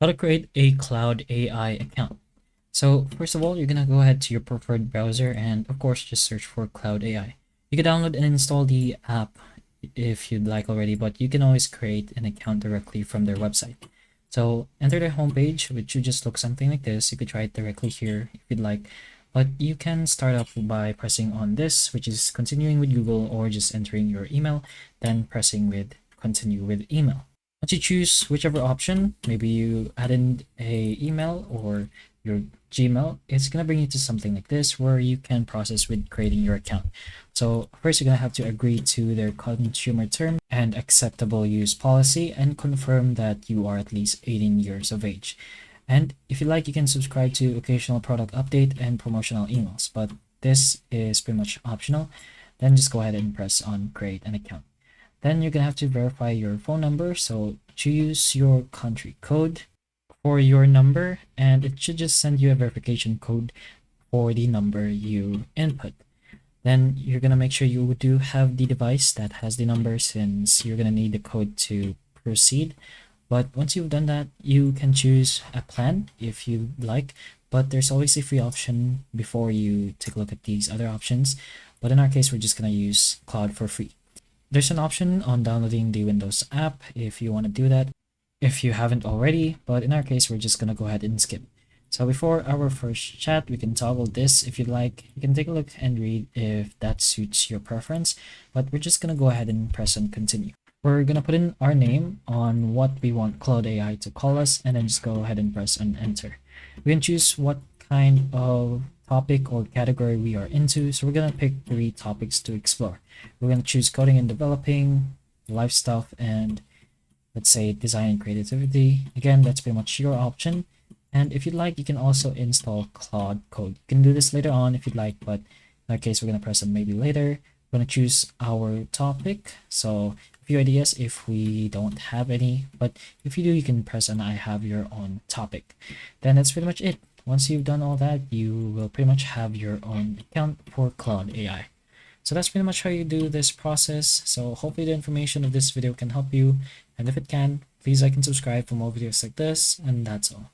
How to create a Cloud AI account. So first of all, you're gonna go ahead to your preferred browser and of course just search for Cloud AI. You can download and install the app if you'd like already, but you can always create an account directly from their website. So enter their homepage, which should just look something like this. You could try it directly here if you'd like, but you can start off by pressing on this, which is continuing with Google, or just entering your email, then pressing with continue with email. Once you choose whichever option, maybe you add in a email or your Gmail, it's gonna bring you to something like this where you can process with creating your account. So first you're gonna have to agree to their consumer term and acceptable use policy and confirm that you are at least 18 years of age. And if you like, you can subscribe to occasional product update and promotional emails, but this is pretty much optional. Then just go ahead and press on create an account. Then you're gonna have to verify your phone number. So choose your country code for your number, and it should just send you a verification code for the number you input. Then you're gonna make sure you do have the device that has the number, since you're gonna need the code to proceed. But once you've done that, you can choose a plan if you like, but there's always a free option before you take a look at these other options. But in our case, we're just gonna use Claude for free. There's an option on downloading the Windows app if you want to do that, if you haven't already, but in our case, we're just going to go ahead and skip. So before our first chat, we can toggle this if you'd like. You can take a look and read if that suits your preference, but we're just going to go ahead and press on continue. We're going to put in our name on what we want Cloud AI to call us, and then just go ahead and press on enter. We can choose what kind of topic or category we are into. So we're going to pick 3 topics to explore. We're going to choose coding and developing, life stuff, and let's say design and creativity. Again, that's pretty much your option. And if you'd like, you can also install Claude Code. You can do this later on if you'd like, but in our case, we're going to press on maybe later. We're going to choose our topic. So a few ideas if we don't have any, but if you do, you can press on I have your own topic. Then that's pretty much it. Once you've done all that, you will pretty much have your own account for Claude AI. So that's pretty much how you do this process. So hopefully the information of this video can help you. And if it can, please like and subscribe for more videos like this. And that's all.